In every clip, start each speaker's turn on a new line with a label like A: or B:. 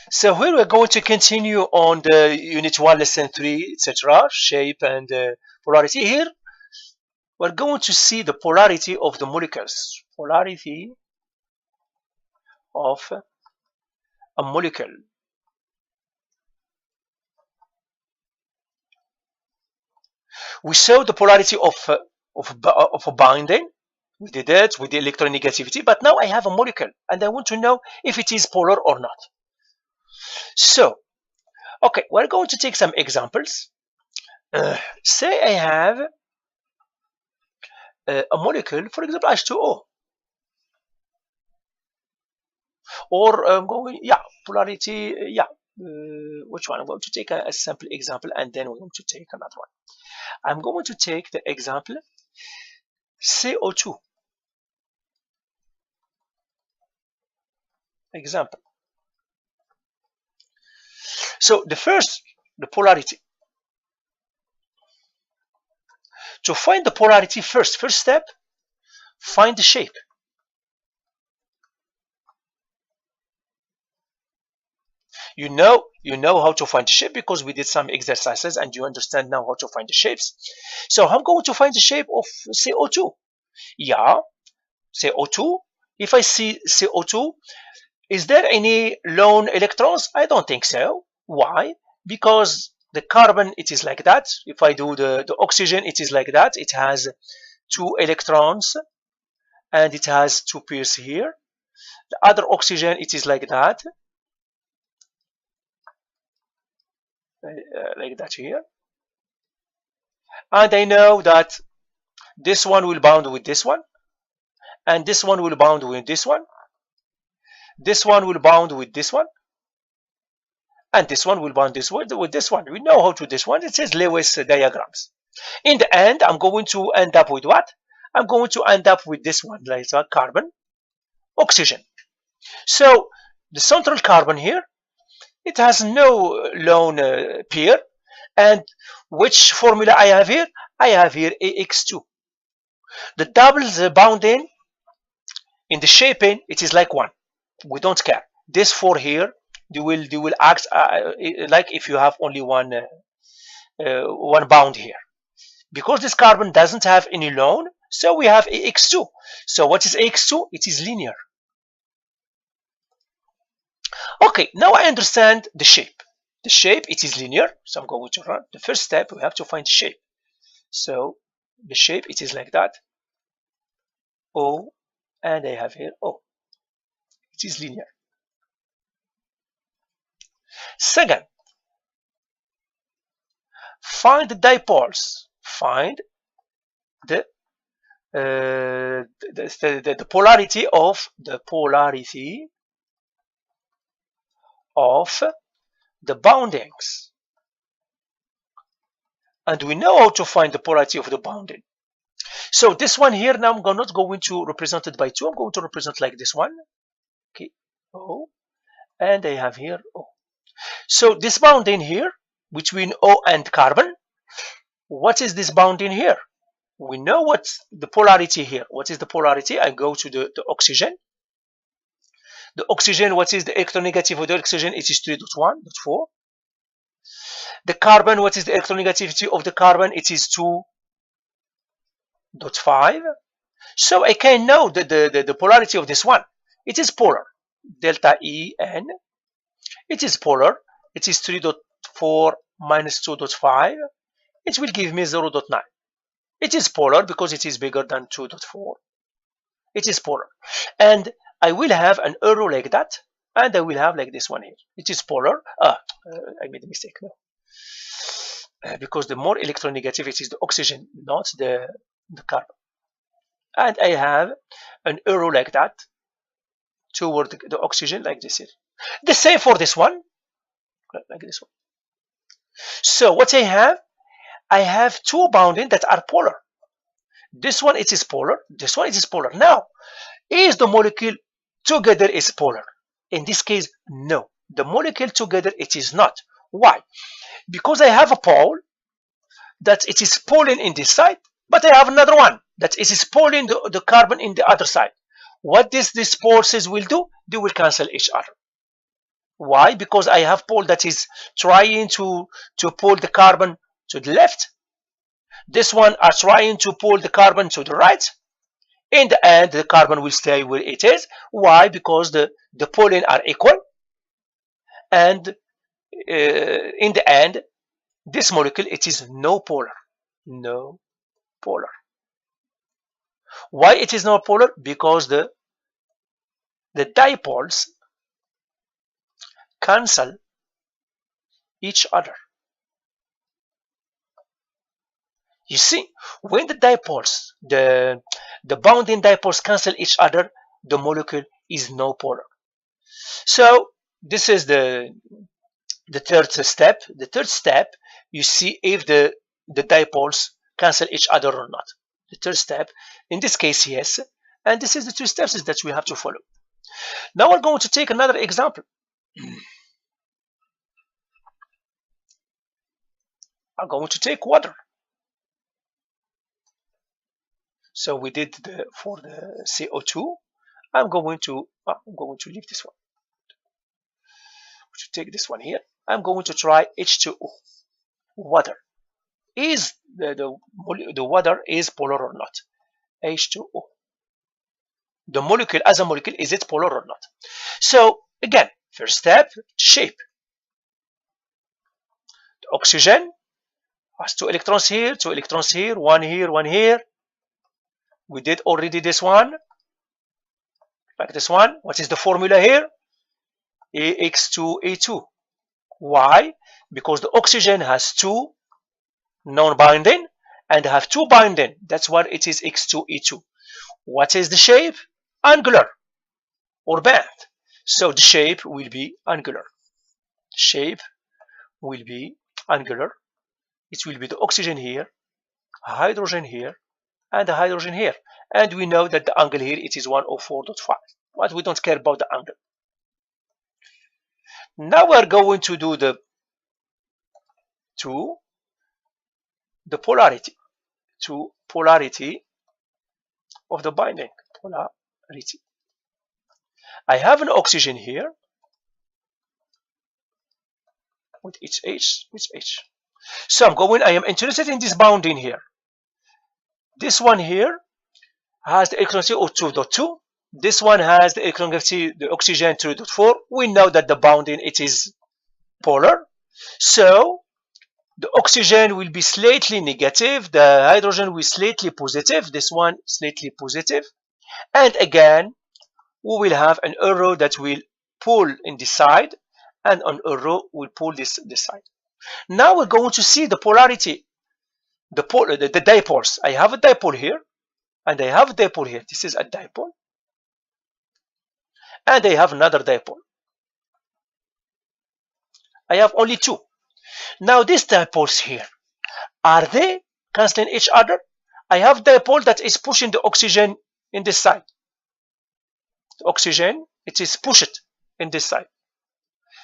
A: So here we're going to continue on the Unit 1, Lesson 3, etc. Shape and polarity. Here we're going to see the polarity of the molecules. Polarity of a molecule. We saw the polarity of a binding. We did it with the electronegativity, but now I have a molecule and I want to know if it is polar or not. So, okay, we're going to take some examples. Say I have a molecule, for example, H2O. Or I'm going, polarity, which one? I'm going to take a simple example and then we're going to take another one. I'm going to take the example CO2. Example. So the first, the polarity. To find the polarity first step, find the shape. You know how to find the shape because we did some exercises and you understand now how to find the shapes. So I'm going to find the shape of CO2. Yeah, CO2. If I see CO2, is there any lone electrons? I don't think so. Why? Because the carbon, it is like that. If I do the oxygen, it is like that. It has 2 electrons and it has 2 pairs here. The other oxygen, it is like that. Like that here. And I know that this one will bound with this one. And this one will bound with this one. This one will bound with this one. And this one will bound this with this one. We know how to do this one. It says Lewis diagrams. In the end, I'm going to end up with what? I'm going to end up with this one, like carbon, oxygen. So the central carbon here, it has no lone pair. And which formula I have here? I have here AX2. The doubles bounding in the shaping, it is like 1. We don't care. This 4 here, they will act like if you have only one bound here. Because this carbon doesn't have any lone, so we have AX2. So what is AX2? It is linear. Okay, now I understand the shape. The shape, it is linear. So I'm going to run. The first step, we have to find the shape. So the shape, it is like that. O, and I have here O. It is linear. Second, find the dipoles. Find the polarity of the boundings. And we know how to find the polarity of the bounding. So this one here, now I'm not going to represent it by 2. I'm going to represent like this one. Okay, O, and I have here O. So this bounding here between O and carbon, what is this bounding here? We know what's the polarity here. What is the polarity? I go to the oxygen. The oxygen, what is the electronegativity of the oxygen? It is 3.1.4. The carbon, what is the electronegativity of the carbon? It is 2.5. So I can know the polarity of this one. It is polar. Delta En. It is polar. It is 3.4 minus 2.5. It will give me 0.9. It is polar because it is bigger than 2.4. It is polar. And I will have an arrow like that. And I will have like this one here. It is polar. I made a mistake. No. Because the more electronegative, it is the oxygen, not the carbon. And I have an arrow like that toward the oxygen like this here. The same for this one, like this one. So what I have 2 bounding that are polar. This one, it is polar. This one, it is polar. Now, is the molecule together is polar? In this case, no. The molecule together, it is not. Why? Because I have a pole that it is pulling in this side, but I have another one that it is pulling the carbon in the other side. What these forces will do? They will cancel each other. Why? Because I have pole that is trying to pull the carbon to the left. This one are trying to pull the carbon to the right. In the end, the carbon will stay where it is. Why? Because the poles are equal. And in the end, this molecule, it is no polar. No polar. Why it is no polar? Because the dipoles cancel each other. You see, when the dipoles, the bonding dipoles cancel each other, the molecule is no polar. So this is the third step. The third step, you see if the dipoles cancel each other or not. The third step, in this case, yes. And this is the two steps that we have to follow. Now we're going to take another example. I'm going to take water. So we did for the CO2. I'm going to leave this one. To take this one here. I'm going to try H2O. Water. Is the water is polar or not? H2O. The molecule as a molecule, is it polar or not? So again, first step, shape. The oxygen has 2 electrons here, 2 electrons here, 1 here, 1 here. We did already this one. Like this one. What is the formula here? AX2A2. Why? Because the oxygen has 2 non-binding and have 2 binding. That's why it is X2E2. What is the shape? Angular or band. So the shape will be angular. Shape will be angular. It will be the oxygen here, hydrogen here, and the hydrogen here. And we know that the angle here, it is 104.5. But we don't care about the angle. Now we're going to do the polarity. To polarity of the binding. Polarity. I have an oxygen here with each H, with H. So I am interested in this bonding here. This one here has the electron of 2.2. This one has the electron the oxygen 3.4. We know that the bonding, it is polar. So the oxygen will be slightly negative. The hydrogen will be slightly positive. This one slightly positive. And again, we will have an arrow that will pull in this side, and an arrow will pull this side. Now we're going to see the polarity, the dipoles. I have a dipole here, and I have a dipole here. This is a dipole, and I have another dipole. I have only 2. Now these dipoles here, are they canceling each other? I have dipole that is pushing the oxygen in this side. The oxygen, it is pushed in this side.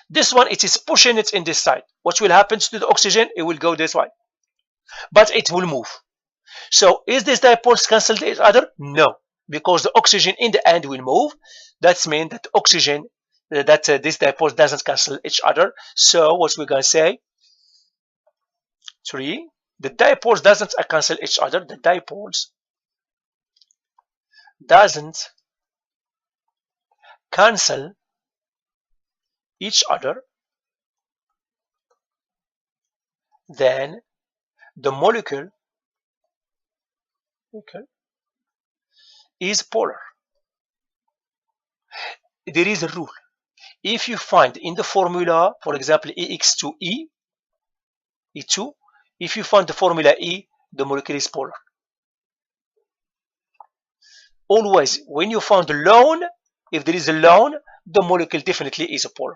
A: This one, it is pushing it in this side. What will happen to the oxygen? It will go this way, but it will move. So is this dipoles cancel each other? No, because the oxygen in the end will move. That means that oxygen, this dipole doesn't cancel each other. So what we're going to say, 3, the dipoles doesn't cancel each other. The dipoles doesn't cancel each other. Then the molecule is polar. There is a rule. If you find in the formula, for example, AX2E, E2, if you find the formula E, the molecule is polar. Always, when you find the lone, if there is a lone, the molecule definitely is a polar.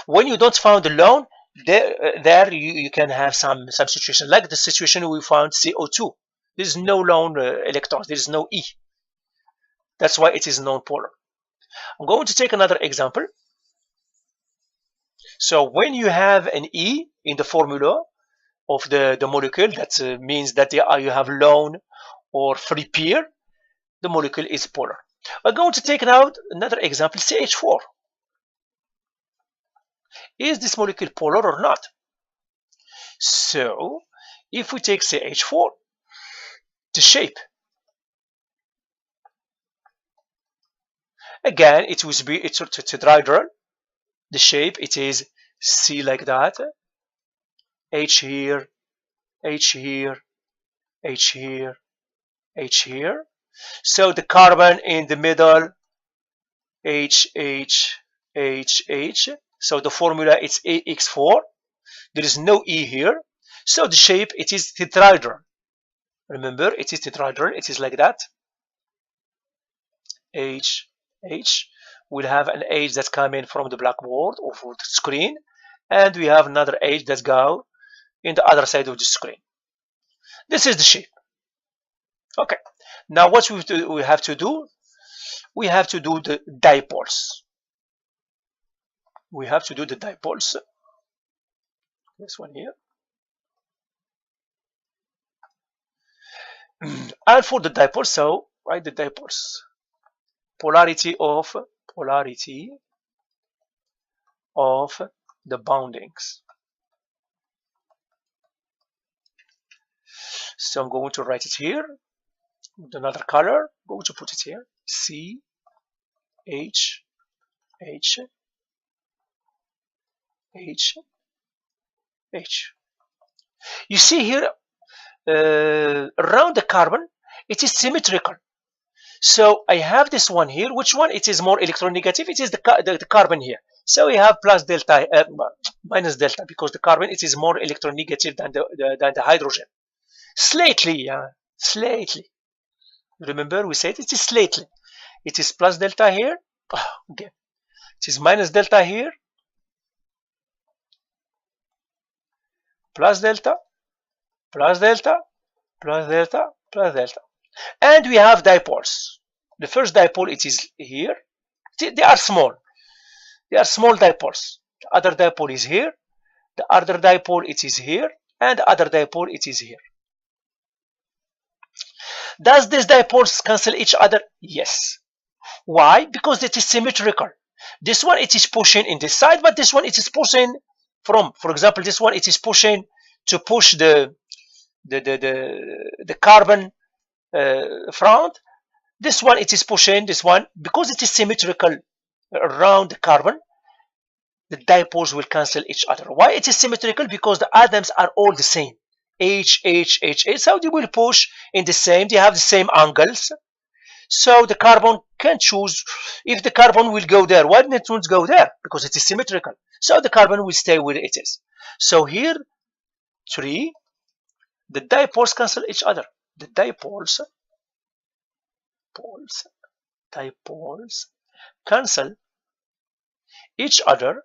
A: When you don't find the lone, there you can have some situation, like the situation we found CO2. There is no lone electrons, there is no E. That's why it is non-polar. I'm going to take another example. So when you have an E in the formula of the molecule, that means that you have lone or free pair, the molecule is polar. I'm going to take now another example, CH4. is this molecule polar or not? So if we take CH4, the shape, again it will be it's a tetrahedral. The shape, it is C like that, H here, H here, H here, H here. So the carbon in the middle, H, H, H, H. So the formula is AX4. There is no E here. So the shape, it is tetrahedral. Remember, it is tetrahedral. It is like that. H, H. We'll have an H that's coming from the blackboard or from the screen. And we have another H that's go in the other side of the screen. This is the shape. Okay. Now what we have to do? We have to do the dipoles. We have to do the dipoles. This one here. And for the dipoles, so write the dipoles. Polarity of the boundings. So I'm going to write it here with another color. I'm going to put it here. C H H H H. You see here around the carbon, it is symmetrical. So I have this one here. Which one? It is more electronegative. It is the carbon here. So we have plus delta, minus delta, because the carbon, it is more electronegative than the hydrogen. Slightly, slightly. Remember, we said it is slightly. It is plus delta here. Okay. It is minus delta here. Plus delta, plus delta, plus delta, plus delta. And we have dipoles. The first dipole, it is here. They are small. They are small dipoles. The other dipole is here. The other dipole, it is here. And the other dipole, it is here. Does these dipoles cancel each other? Yes. Why? Because it is symmetrical. This one, it is pushing in this side, but this one, it is pushing from, for example, this one, it is pushing to push the carbon front. This one, it is pushing this one. Because it is symmetrical around the carbon, the dipoles will cancel each other. Why it is symmetrical? Because the atoms are all the same. H, H, H, H. So they will push in the same. They have the same angles. So the carbon can choose if the carbon will go there. Why didn't it go there? Because it is symmetrical. So the carbon will stay where it is. So here, 3, the dipoles cancel each other. The dipoles cancel each other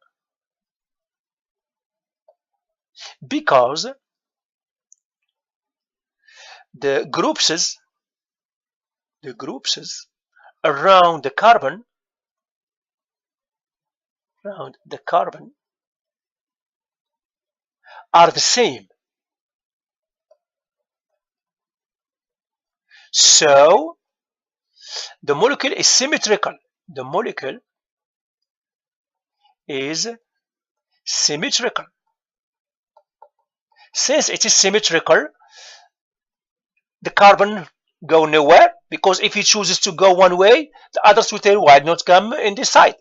A: because the groups around the carbon are the same. So the molecule is symmetrical. The molecule is symmetrical. Since it is symmetrical, the carbon go nowhere, because if he chooses to go one way, the others will tell why not come in this side.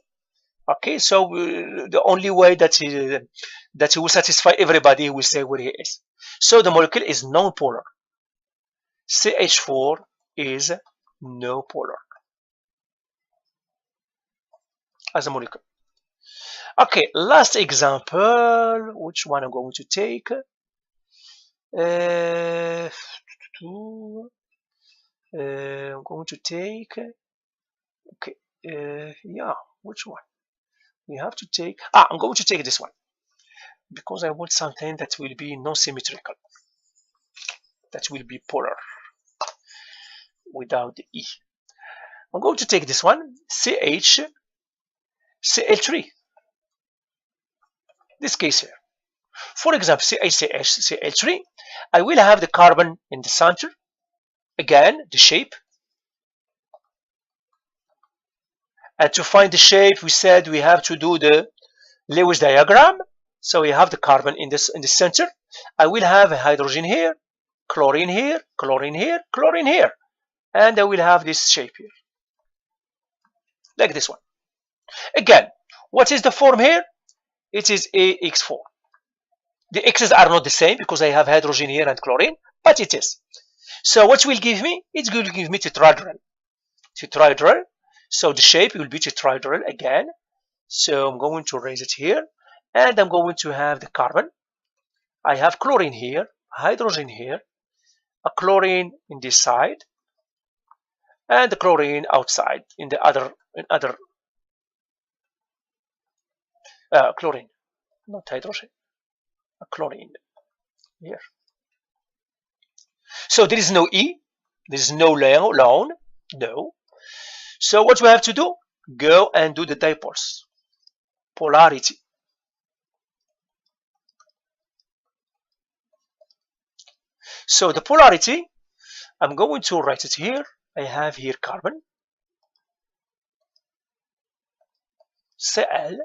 A: Okay, so the only way that he will satisfy everybody, he will stay where he is. So the molecule is non-polar. CH4 is no-polar as a molecule. Okay, last example. Which one I'm going to take? I'm going to take. Okay, yeah. Which one? We have to take. I'm going to take this one because I want something that will be non-symmetrical. That will be polar without the E. I'm going to take this one, Cl3. This case here. For example, Cl3, I will have the carbon in the center. Again, the shape. And to find the shape, we said we have to do the Lewis diagram. So we have the carbon in the center. I will have a hydrogen here, chlorine here, chlorine here, chlorine here, and I will have this shape here, like this one. Again, what is the form here? It is AX4. The X's are not the same because I have hydrogen here and chlorine, but it is. So what will give me? It will give me tetrahedral. Tetrahedral. So the shape will be tetrahedral again. So I'm going to raise it here, and I'm going to have the carbon. I have chlorine here, hydrogen here, a chlorine in this side, and the chlorine outside in the other chlorine, not hydrogen, a chlorine here. So there is no E, there is no lone, no. So what we have to do? Go and do the dipoles. Polarity. So the polarity, I'm going to write it here. I have here carbon, Cl,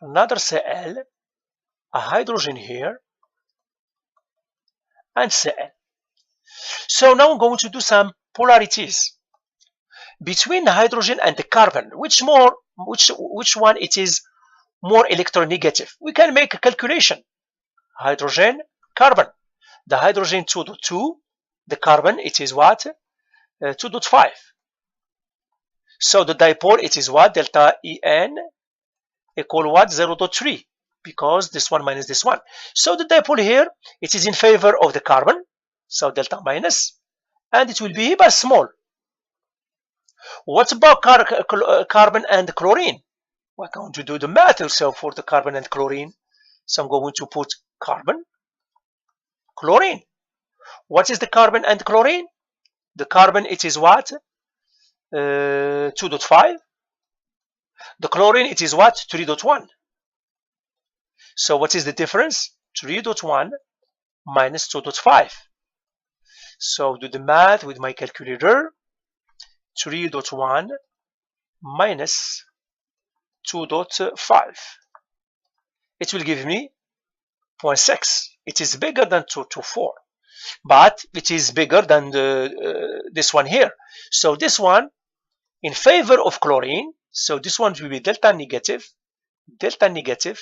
A: another Cl, a hydrogen here, and Cl. So now I'm going to do some polarities between the hydrogen and the carbon. Which one it is more electronegative? We can make a calculation. Hydrogen, carbon. The hydrogen 2.2, the carbon it is what? 2.5. So the dipole it is what? Delta En equal what? 0.3, because this one minus this one. So the dipole here it is in favor of the carbon, so delta minus, and it will be but small. What about carbon and chlorine? We're going to do the math also for the carbon and chlorine. So I'm going to put carbon, chlorine. What is the carbon and chlorine? The carbon it is what? 2.5. The chlorine it is what? 3.1. So what is the difference? 3.1 minus 2.5. So do the math with my calculator. 3.1 minus 2.5. It will give me 0.6. It is bigger than 2.4, but it is bigger than this one here. So this one in favor of chlorine. So this one will be delta negative, delta negative,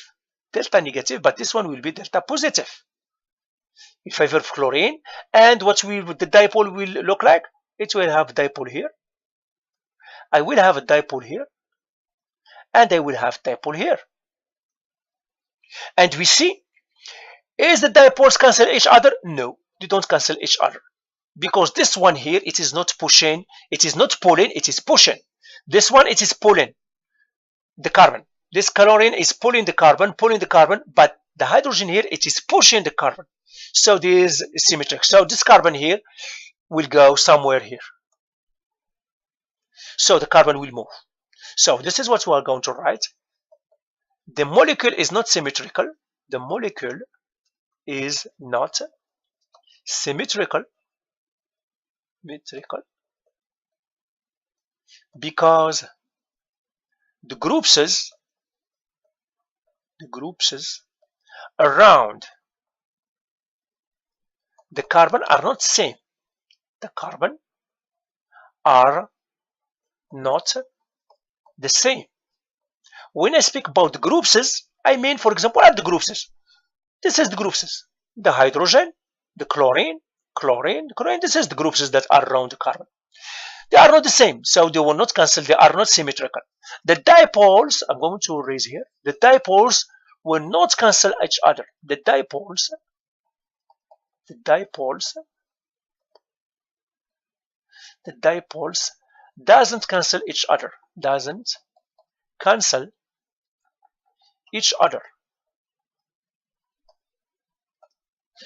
A: delta negative, but this one will be delta positive in favor of chlorine. And what will the dipole will look like? It will have dipole here. I will have a dipole here, and I will have dipole here. And we see, is the dipoles cancel each other? No, they don't cancel each other, because this one here it is not pushing, it is not pulling, it is pushing. This one it is pulling the carbon. This chlorine is pulling the carbon, but the hydrogen here it is pushing the carbon. So this is symmetric. So this carbon here will go somewhere here. So the carbon will move. So this is what we are going to write. The molecule is not symmetrical. The molecule is not symmetrical. Because the groups around the carbon are not same. The carbon are not the same. When I speak about the groups, I mean, for example, what are the groups? This is the groups. The hydrogen, the chlorine, this is the groups that are around the carbon. They are not the same, so they will not cancel, they are not symmetrical. The dipoles, I'm going to erase here, the dipoles will not cancel each other. The dipoles doesn't cancel each other,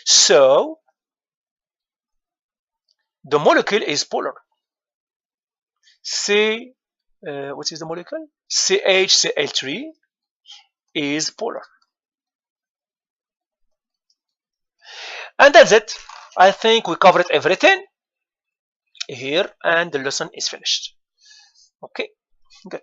A: So the molecule is polar. What is the molecule? CH4U is polar. And that's it. I think we covered everything here, and the lesson is finished. Okay, good.